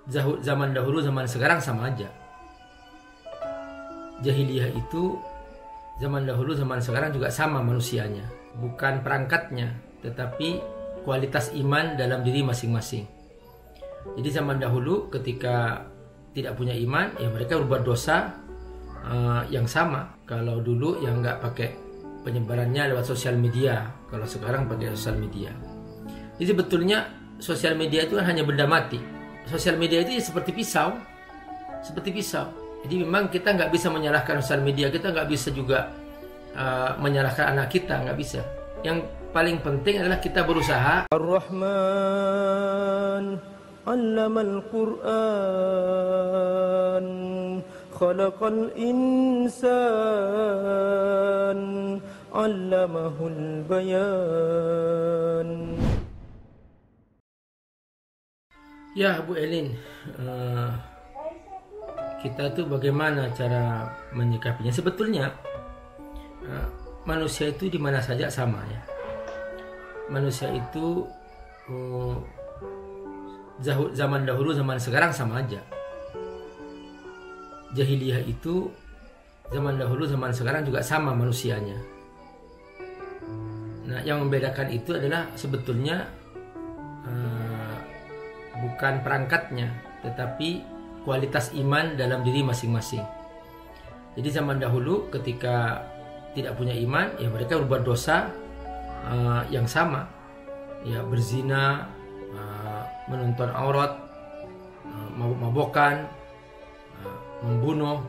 zaman dahulu zaman sekarang sama aja. Jahiliyah itu zaman dahulu zaman sekarang juga sama manusianya, bukan perangkatnya, tetapi kualitas iman dalam diri masing-masing. Jadi zaman dahulu ketika tidak punya iman, ya mereka berbuat dosa yang sama. Kalau dulu yang nggak pakai penyebarannya lewat sosial media, kalau sekarang pakai sosial media. Jadi sebetulnya sosial media itu kan hanya benda mati. Sosial media itu seperti pisau, Jadi memang kita nggak bisa menyalahkan sosial media, kita nggak bisa juga menyalahkan anak kita, nggak bisa. Yang paling penting adalah kita berusaha. Ar-Rahman 'allamal Qur'an, khalaqal insan, 'allamahul bayan. Ya Bu Elin, kita tuh bagaimana cara menyikapinya? Sebetulnya manusia itu di mana saja sama ya. Manusia itu zaman dahulu zaman sekarang sama aja. Jahiliyah itu zaman dahulu zaman sekarang juga sama manusianya. Nah, yang membedakan itu adalah sebetulnya bukan perangkatnya, tetapi kualitas iman dalam diri masing-masing. Jadi zaman dahulu ketika tidak punya iman, ya mereka berbuat dosa yang sama, ya berzina, menonton aurat, mabuk-mabukan, membunuh,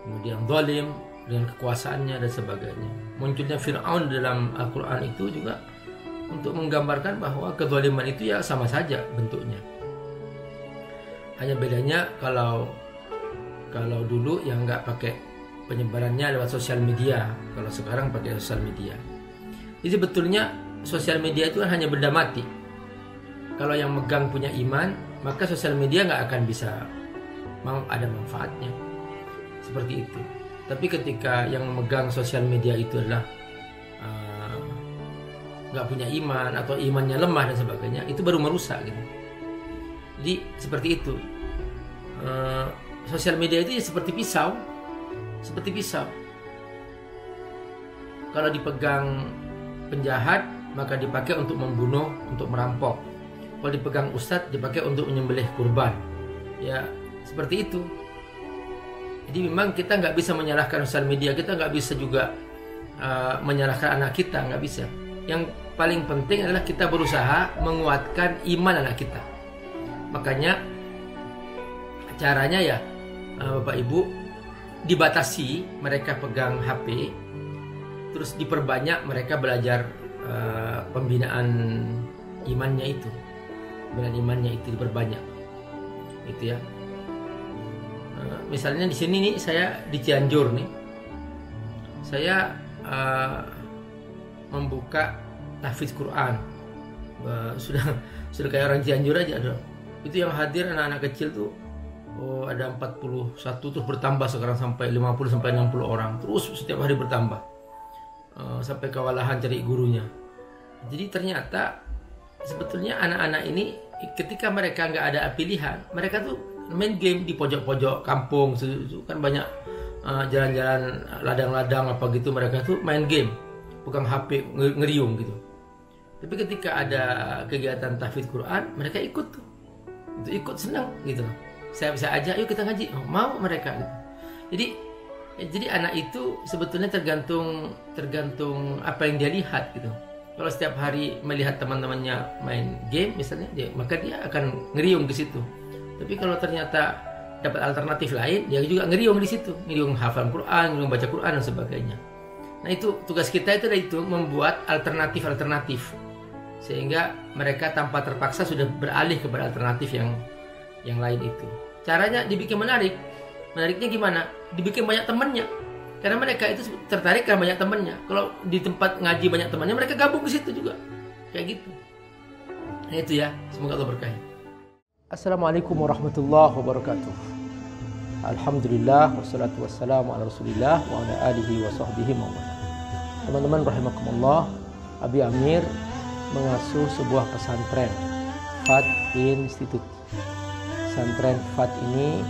kemudian zalim dengan kekuasaannya dan sebagainya. Munculnya Fir'aun dalam Al-Quran itu juga untuk menggambarkan bahwa kezaliman itu ya sama saja bentuknya. Hanya bedanya kalau dulu yang nggak pakai penyebarannya lewat sosial media, kalau sekarang pakai sosial media. Jadi sebetulnya sosial media itu kan hanya benda mati. Kalau yang megang punya iman, maka sosial media nggak akan bisa ada manfaatnya. Seperti itu. Tapi ketika yang megang sosial media itu adalah nggak punya iman atau imannya lemah dan sebagainya, itu baru merusak gitu. Jadi seperti itu. Sosial media itu seperti pisau, Kalau dipegang penjahat, maka dipakai untuk membunuh, untuk merampok. Kalau dipegang ustadz, dipakai untuk menyembelih kurban. Ya seperti itu. Jadi memang kita nggak bisa menyalahkan sosial media, kita nggak bisa juga menyalahkan anak kita, nggak bisa. Yang paling penting adalah kita berusaha menguatkan iman anak kita. Makanya caranya ya Bapak Ibu, dibatasi mereka pegang HP, terus diperbanyak mereka belajar pembinaan imannya itu. Pembinaan imannya itu diperbanyak. Gitu ya. Misalnya di sini nih, saya di Cianjur nih. Saya membuka tahfidz Quran. Sudah kayak orang Cianjur aja dong. Itu yang hadir anak-anak kecil tuh ada 41, terus bertambah sekarang sampai 50 sampai 60 orang. Terus setiap hari bertambah. Sampai kewalahan cari gurunya. Jadi ternyata sebetulnya anak-anak ini ketika mereka nggak ada pilihan, mereka tuh main game di pojok-pojok kampung. Itu kan banyak jalan-jalan ladang-ladang apa gitu, mereka tuh main game, pegang HP ngeriung gitu. Tapi ketika ada kegiatan tahfidz Quran, mereka ikut tuh. Itu ikut senang gitu loh. Saya bisa aja, yuk kita ngaji. Mau mereka gitu. Jadi anak itu sebetulnya tergantung apa yang dia lihat gitu. Kalau setiap hari melihat teman-temannya main game misalnya, maka dia akan ngeriung di situ. Tapi kalau ternyata dapat alternatif lain, dia juga ngeriung di situ, ngeriung hafal Quran, ngeriung baca Quran dan sebagainya. Nah itu tugas kita itu membuat alternatif sehingga mereka tanpa terpaksa sudah beralih kepada alternatif yang lain itu. Caranya dibikin menarik. Menariknya gimana? Dibikin banyak temannya. Karena mereka itu tertarik karena banyak temannya. Kalau di tempat ngaji banyak temannya, mereka gabung ke situ juga. Kayak gitu. Nah itu ya, semoga Allah berkahi. Assalamualaikum warahmatullahi wabarakatuh. Alhamdulillah wassalatu wassalamu ala Rasulillah wa ala alihi wa sahbihi wa man. Teman-teman rahimakumullah, Abi Amir mengasuh sebuah pesantren, Fat Institute. pesantren FAD ini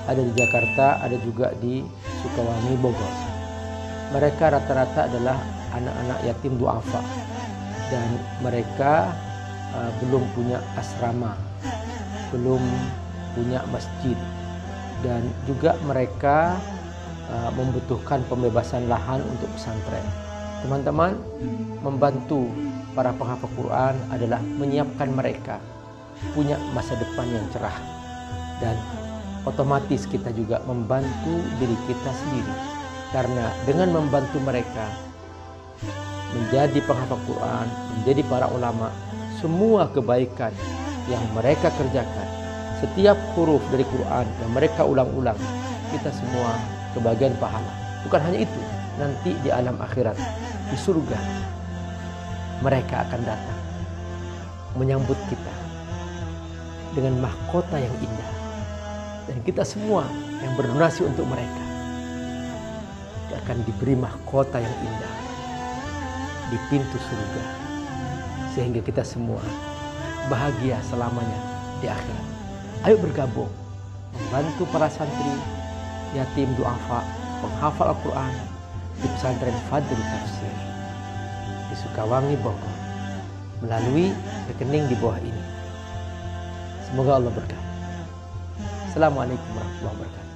ada di Jakarta, ada juga di Sukawangi, Bogor. Mereka rata-rata adalah anak-anak yatim duafa dan mereka belum punya asrama, belum punya masjid, dan juga mereka membutuhkan pembebasan lahan untuk pesantren. Teman-teman, membantu para penghafal Quran adalah menyiapkan mereka punya masa depan yang cerah, dan otomatis kita juga membantu diri kita sendiri, karena dengan membantu mereka menjadi penghafal Quran, menjadi para ulama, semua kebaikan yang mereka kerjakan, setiap huruf dari Quran yang mereka ulang-ulang, kita semua kebagian pahala. Bukan hanya itu, nanti di alam akhirat, di surga, mereka akan datang menyambut kita dengan mahkota yang indah, dan kita semua yang berdonasi untuk mereka akan diberi mahkota yang indah di pintu surga, sehingga kita semua bahagia selamanya di akhirat. Ayo bergabung membantu para santri yatim duafa penghafal Al-Quran di pesantren Fadlul Tafsir di Sukawangi, Bogor, melalui rekening di bawah ini. Semoga Allah berkati. Assalamualaikum warahmatullahi wabarakatuh.